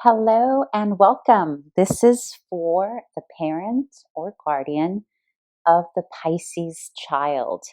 Hello and welcome. This is for the parent or guardian of the Pisces child.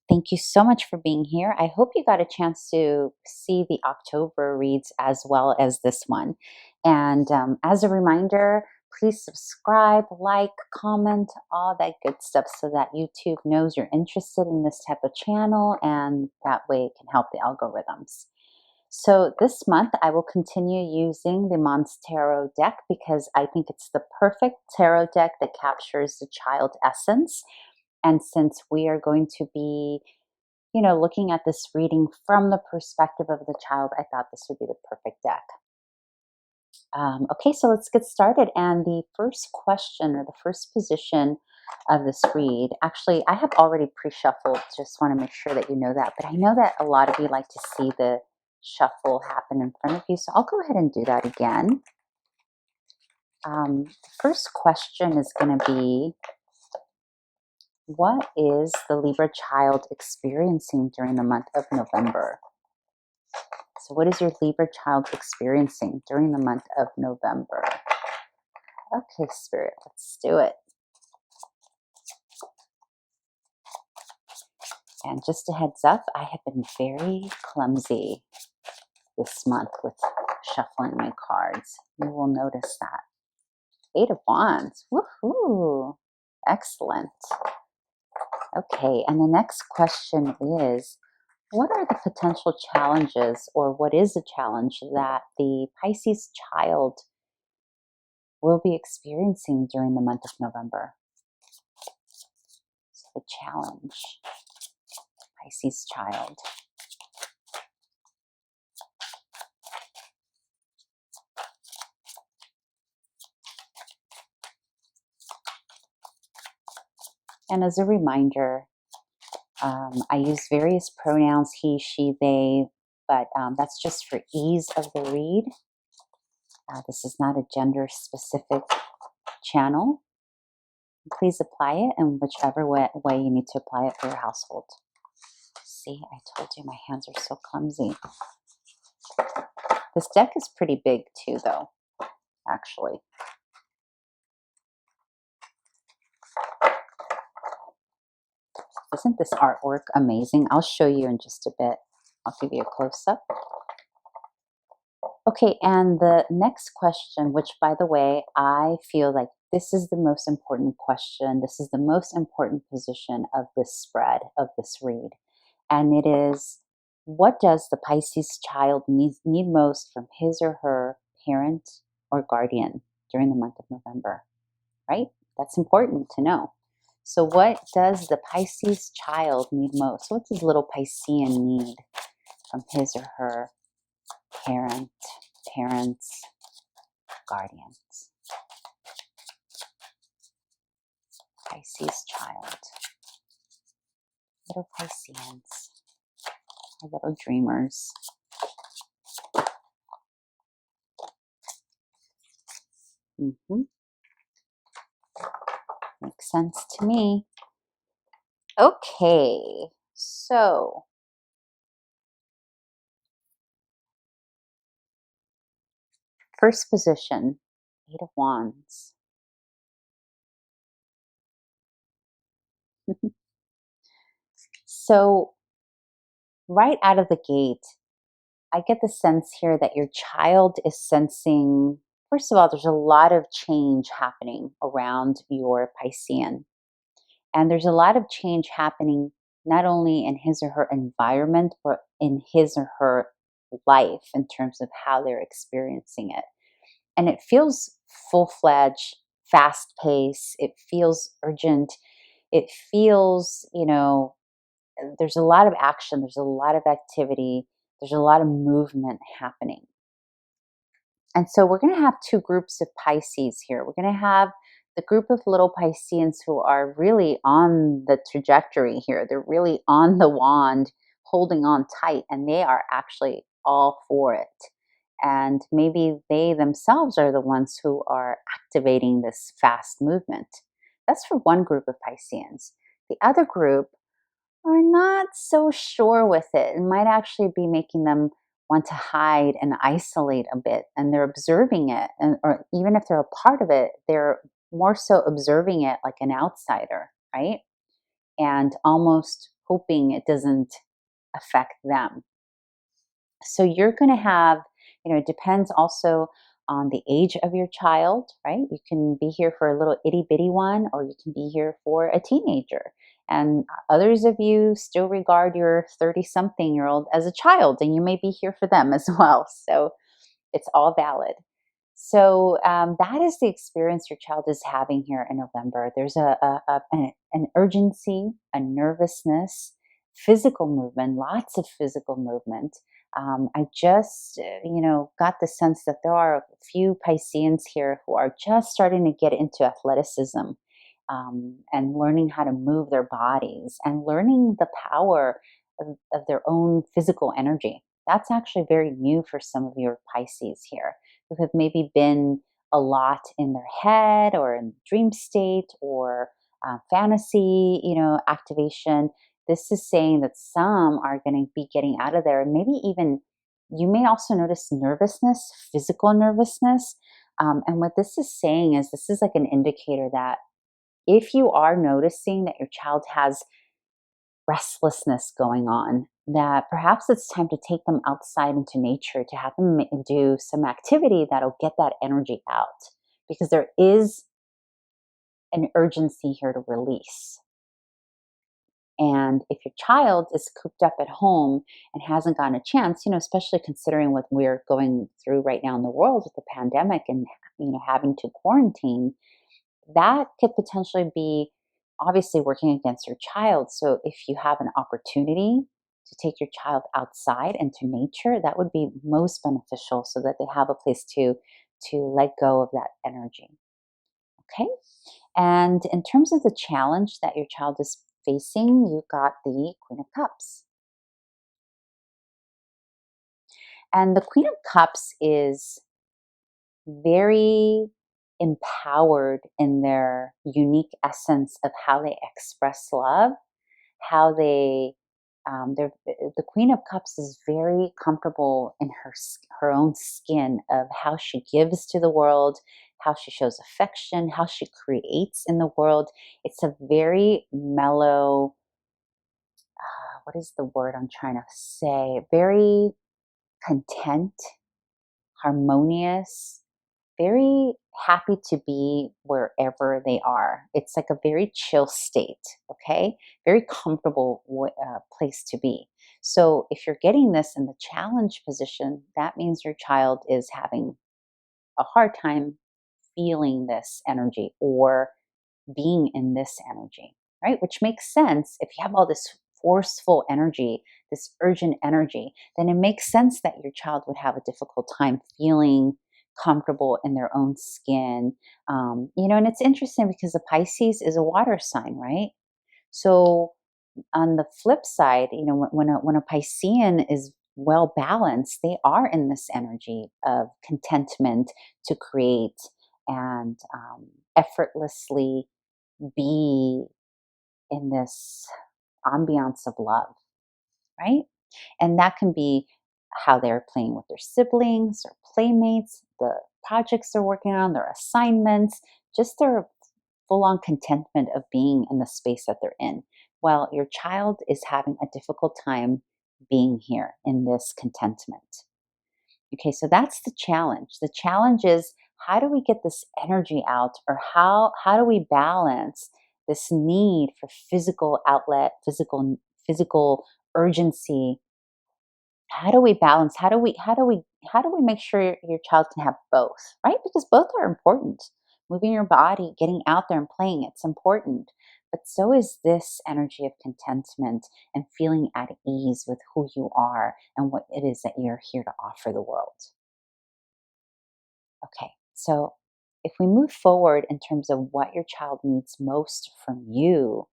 Thank you so much for being here. I hope you got a chance to see the October reads as well as this one. And as a reminder, please subscribe, like, comment, all that good stuff so that YouTube knows you're interested in this type of channel, and that way it can help the algorithms. So this month I will continue using the MONSTAROT deck because I think it's the perfect tarot deck that captures the child essence. And since we are going to be, looking at this reading from the perspective of the child, I thought this would be the perfect deck. Okay, so let's get started. And the first question or the first position of this read, actually, I have already pre-shuffled. Just want to make sure that you know that. But I know that a lot of you like to see the shuffle happen in front of you, so I'll go ahead and do that again. The first question is going to be, what is the Libra child experiencing during the month of November? So what is your Libra child experiencing during the month of November? Okay, Spirit, let's do it. And just a heads up, I have been very clumsy this month with shuffling my cards. You will notice that. 8 of Wands. Woohoo! Excellent. Okay, and the next question is, what are the potential challenges, or what is a challenge that the Pisces child will be experiencing during the month of November? So the challenge, Pisces child. And as a reminder, I use various pronouns, he, she, they, but that's just for ease of the read. This is not a gender-specific channel. Please apply it in whichever way you need to apply it for your household. See, I told you my hands are so clumsy. This deck is pretty big too, though, actually. Isn't this artwork amazing? I'll show you in just a bit. I'll give you a close-up. Okay, and the next question, which, by the way, I feel like this is the most important question. This is the most important position of this spread, of this read. And it is, what does the Pisces child need most from his or her parent or guardian during the month of November, right? That's important to know. So what does the Pisces child need most? What does little Piscean need from his or her parents, guardians? Pisces child. Little Pisceans. Our little dreamers. Makes sense to me. Okay, so first position, 8 of Wands. So right out of the gate, I get the sense here that your child is sensing, first of all, there's a lot of change happening around your Piscean. And there's a lot of change happening not only in his or her environment, but in his or her life in terms of how they're experiencing it. And it feels full-fledged, fast-paced. It feels urgent. It feels, there's a lot of action. There's a lot of activity. There's a lot of movement happening. And so we're going to have two groups of Pisces here. We're going to have the group of little Pisceans who are really on the trajectory here. They're really on the wand, holding on tight, and they are actually all for it. And maybe they themselves are the ones who are activating this fast movement. That's for one group of Pisceans. The other group are not so sure with it and might actually be making them want to hide and isolate a bit, and they're observing it, and or even if they're a part of it, they're more so observing it like an outsider, right? And almost hoping it doesn't affect them. So you're going to have, it depends also on the age of your child, right? You can be here for a little itty bitty one, or you can be here for a teenager. And others of you still regard your 30-something-year-old as a child, and you may be here for them as well. So it's all valid. So that is the experience your child is having here in November. There's an urgency, a nervousness, physical movement, lots of physical movement. I just, got the sense that there are a few Pisceans here who are just starting to get into athleticism, and learning how to move their bodies and learning the power of their own physical energy. That's actually very new for some of your Pisces here, who have maybe been a lot in their head or in dream state or fantasy, activation. This is saying that some are going to be getting out of there, and maybe even you may also notice nervousness, physical nervousness. And what this is saying is this is like an indicator that if you are noticing that your child has restlessness going on, that perhaps it's time to take them outside into nature, to have them do some activity that'll get that energy out, because there is an urgency here to release. And if your child is cooped up at home and hasn't gotten a chance, especially considering what we're going through right now in the world with the pandemic and, having to quarantine, that could potentially be obviously working against your child. So if you have an opportunity to take your child outside into nature, that would be most beneficial so that they have a place to let go of that energy. Okay? And in terms of the challenge that your child is facing, you got the Queen of Cups. And the Queen of Cups is very empowered in their unique essence of how they express love, how the Queen of Cups is very comfortable in her own skin of how she gives to the world, how she shows affection, how she creates in the world. It's a very mellow, what is the word I'm trying to say? Very content, harmonious, very happy to be wherever they are. It's like a very chill state, okay? Very comfortable place to be. So if you're getting this in the challenge position, that means your child is having a hard time feeling this energy or being in this energy, right? Which makes sense. If you have all this forceful energy, this urgent energy, then it makes sense that your child would have a difficult time feeling comfortable in their own skin. And it's interesting because the Pisces is a water sign, right? So on the flip side, when a Piscean is well balanced, they are in this energy of contentment to create and effortlessly be in this ambiance of love, right? And that can be how they're playing with their siblings or playmates, the projects they're working on, their assignments, just their full on contentment of being in the space that they're in. Well, your child is having a difficult time being here in this contentment. Okay, so that's the challenge. The challenge is, how do we get this energy out, or how do we balance this need for physical outlet, physical urgency? How do we balance? How do we make sure your child can have both, right? Because both are important. Moving your body, getting out there and playing, it's important. But so is this energy of contentment and feeling at ease with who you are and what it is that you're here to offer the world. Okay, so if we move forward in terms of what your child needs most from you,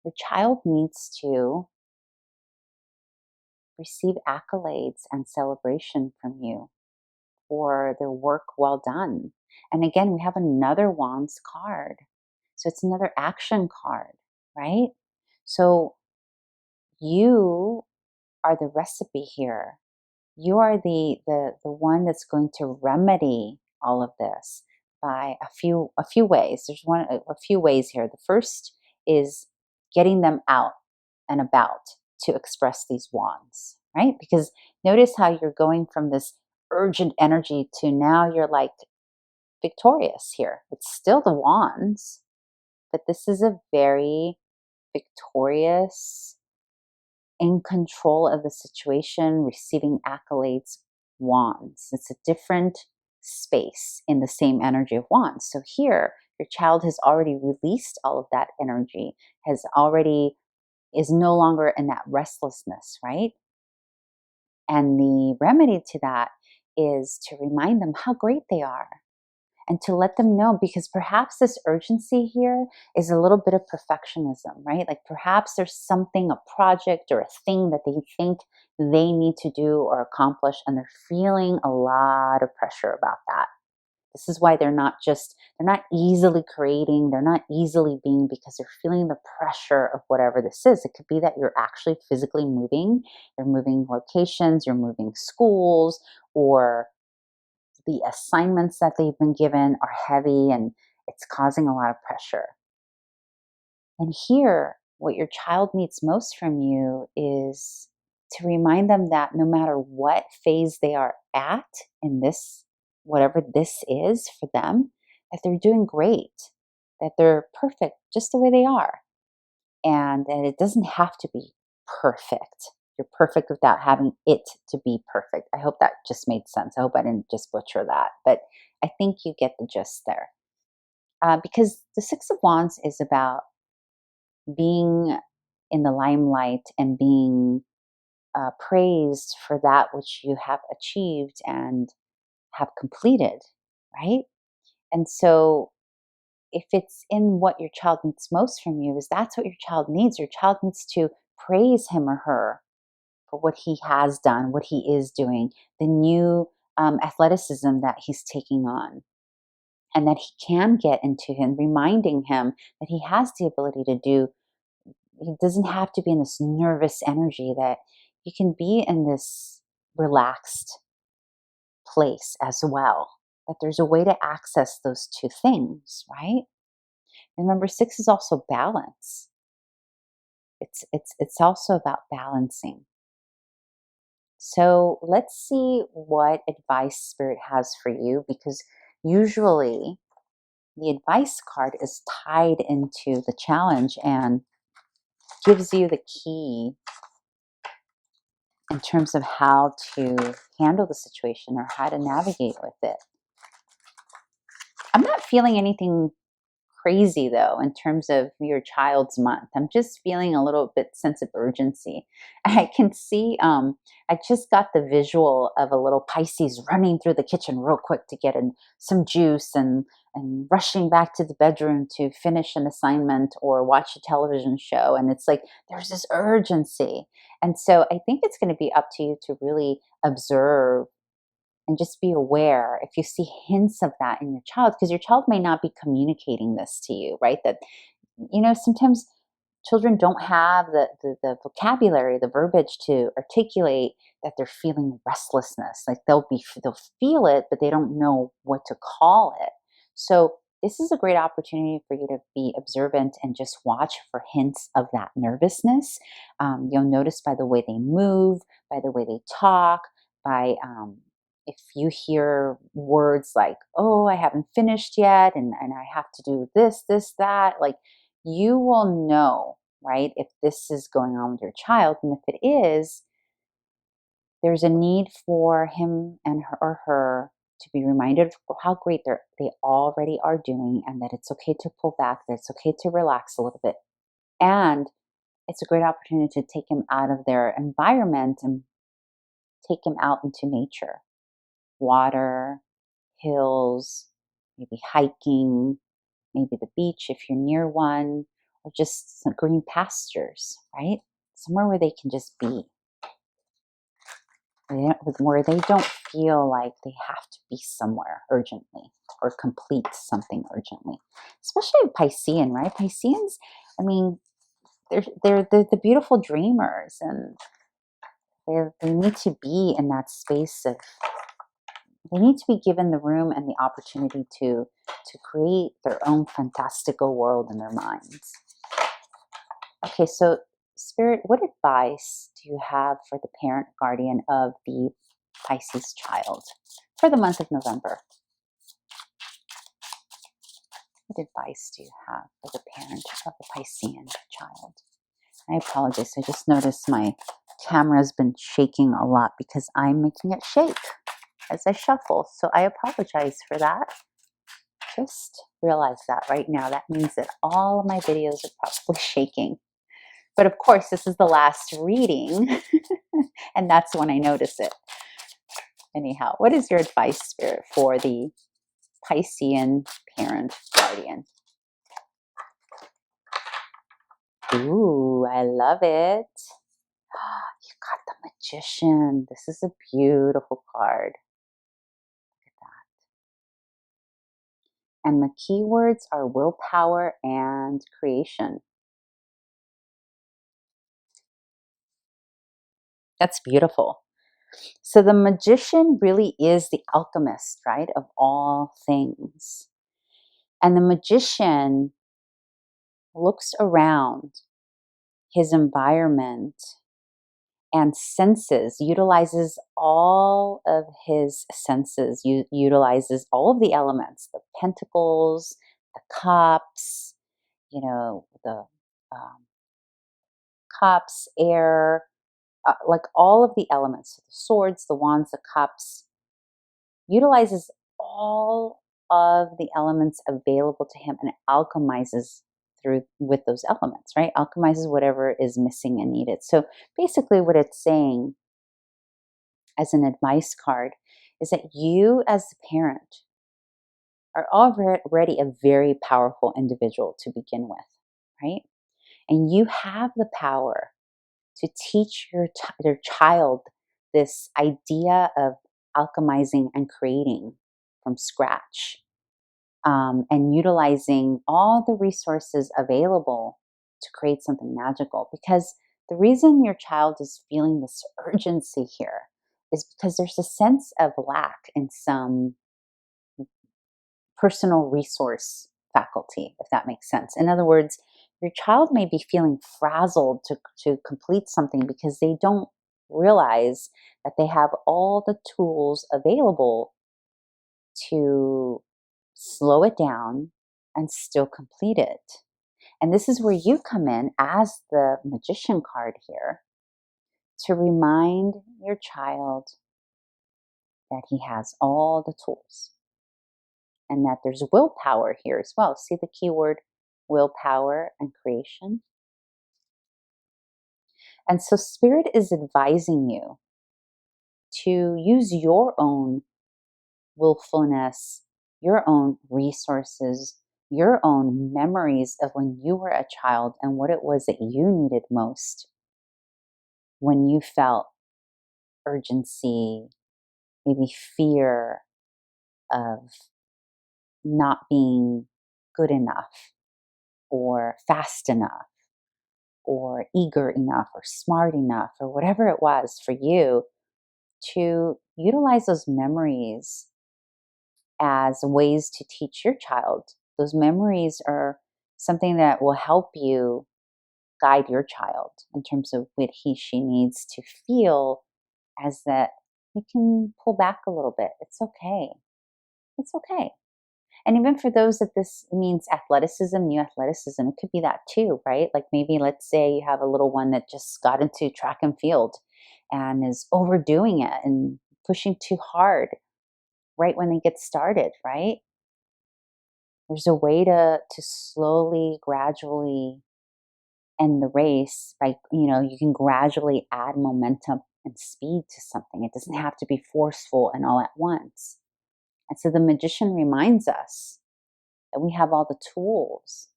your child needs to receive accolades and celebration from you for their work well done. And again, we have another Wands card. So it's another action card, right? So you are the recipe here You are the one that's going to remedy all of this by a few ways. There's a few ways here. The first is getting them out and about to express these wands, right? Because notice how you're going from this urgent energy to now you're like victorious here. It's still the wands, but this is a very victorious, in control of the situation, receiving accolades, wands. It's a different space in the same energy of wands. So here, your child has already released all of that energy, is no longer in that restlessness, right? And the remedy to that is to remind them how great they are and to let them know, because perhaps this urgency here is a little bit of perfectionism, right? Like perhaps there's something, a project or a thing that they think they need to do or accomplish, and they're feeling a lot of pressure about that. This is why they're not easily creating, they're not easily being, because they're feeling the pressure of whatever this is. It could be that you're actually physically moving, you're moving locations, you're moving schools, or the assignments that they've been given are heavy and it's causing a lot of pressure. And here, what your child needs most from you is to remind them that no matter what phase they are at in this, whatever this is for them, that they're doing great, that they're perfect just the way they are. And that it doesn't have to be perfect. You're perfect without having it to be perfect. I hope that just made sense. I hope I didn't just butcher that. But I think you get the gist there. Because the Six of Wands is about being in the limelight and being praised for that which you have achieved and have completed, right? And so if it's in what your child needs most from you, is that's what your child needs. Your child needs to praise him or her for what he has done, what he is doing, the new athleticism that he's taking on, and that he can get into him, reminding him that he has the ability to do. He doesn't have to be in this nervous energy, that you can be in this relaxed place as well, that there's a way to access those two things, right? And remember, six is also balance. It's also about balancing. So let's see what advice Spirit has for you, because usually the advice card is tied into the challenge and gives you the key in terms of how to handle the situation or how to navigate with it. I'm not feeling anything crazy though in terms of your child's month. I'm just feeling a little bit sense of urgency. I can see I just got the visual of a little Pisces running through the kitchen real quick to get in some juice and rushing back to the bedroom to finish an assignment or watch a television show, and it's like there's this urgency. And so I think it's going to be up to you to really observe and just be aware if you see hints of that in your child, because your child may not be communicating this to you, right? That, sometimes children don't have the vocabulary, the verbiage to articulate that they're feeling restlessness. Like they'll feel it, but they don't know what to call it. So this is a great opportunity for you to be observant and just watch for hints of that nervousness. You'll notice by the way they move, by the way they talk, by if you hear words like, oh, I haven't finished yet, and I have to do this, that, like you will know, right, if this is going on with your child. And if it is, there's a need for him and her, or her, to be reminded of how great they already are doing, and that it's okay to pull back, that it's okay to relax a little bit. And it's a great opportunity to take him out of their environment and take him out into nature. Water, hills, maybe hiking, maybe the beach if you're near one, or just some green pastures, right? Somewhere where they can just be, where they don't feel like they have to be somewhere urgently or complete something urgently. Especially Piscean, right? Pisceans, I mean, they're the beautiful dreamers, and They need to be in that space of, they need to be given the room and the opportunity to create their own fantastical world in their minds. Okay, so Spirit, what advice do you have for the parent guardian of the Pisces child for the month of November? What advice do you have for the parent of the Piscean child? I apologize. I just noticed my camera's been shaking a lot because I'm making it shake as I shuffle. So I apologize for that. Just realize that right now. That means that all of my videos are probably shaking. But of course, this is the last reading, and that's when I notice it. Anyhow, what is your advice, Spirit, for the Piscean parent guardian? Ooh, I love it. You got the Magician. This is a beautiful card. Look at that. And the keywords are willpower and creation. That's beautiful. So the Magician really is the alchemist, right, of all things. And the Magician looks around his environment and senses, utilizes all of his senses, utilizes all of the elements, the pentacles, the cups, the cups, air, like all of the elements, the swords, the wands, the cups, utilizes all of the elements available to him and alchemizes through with those elements, right? Alchemizes whatever is missing and needed. So basically what it's saying as an advice card is that you as the parent are already a very powerful individual to begin with, right? And you have the power to teach your child this idea of alchemizing and creating from scratch, and utilizing all the resources available to create something magical. Because the reason your child is feeling this urgency here is because there's a sense of lack in some personal resource faculty, if that makes sense. In other words, your child may be feeling frazzled to complete something because they don't realize that they have all the tools available to slow it down and still complete it. And this is where you come in as the Magician card here to remind your child that he has all the tools and that there's willpower here as well. See the keyword willpower and creation? And so Spirit is advising you to use your own willfulness, your own resources, your own memories of when you were a child and what it was that you needed most when you felt urgency, maybe fear of not being good enough or fast enough or eager enough or smart enough or whatever it was for you, to utilize those memories as ways to teach your child. Those memories are something that will help you guide your child in terms of what she needs to feel, as that you can pull back a little bit. It's okay. It's okay. And even for those that this means athleticism, new athleticism, it could be that too, right? Like maybe let's say you have a little one that just got into track and field and is overdoing it and pushing too hard right when they get started, right? There's a way to slowly, gradually end the race by, you can gradually add momentum and speed to something. It doesn't have to be forceful and all at once. And so the Magician reminds us that we have all the tools.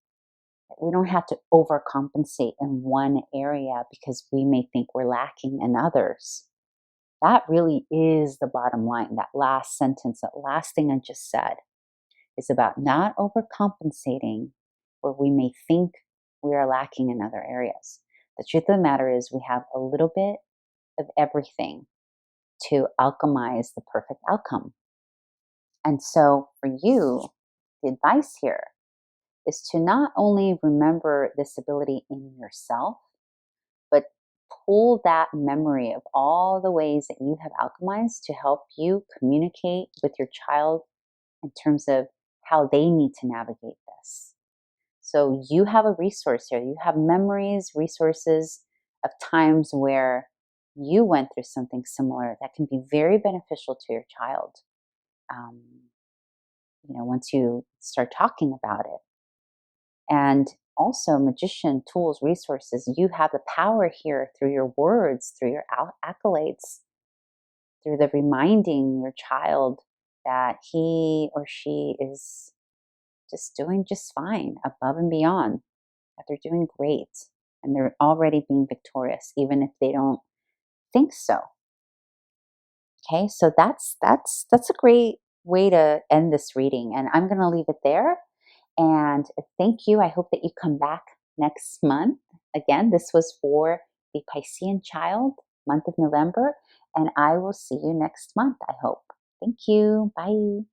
We don't have to overcompensate in one area because we may think we're lacking in others. That really is the bottom line. That last sentence, that last thing I just said, is about not overcompensating where we may think we are lacking in other areas. The truth of the matter is we have a little bit of everything to alchemize the perfect outcome. And so for you, the advice here is to not only remember this ability in yourself, but pull that memory of all the ways that you have alchemized to help you communicate with your child in terms of how they need to navigate this. So you have a resource here. You have memories, resources of times where you went through something similar that can be very beneficial to your child. Um, once you start talking about it. And also, magician tools, resources, you have the power here through your words, through your accolades, through the reminding your child that he or she is just doing just fine, above and beyond, that they're doing great, and they're already being victorious, even if they don't think so. Okay, so that's a great way to end this reading, and I'm going to leave it there. And thank you. I hope that you come back next month. Again, this was for the Piscean child, month of November, and I will see you next month, I hope. Thank you. Bye.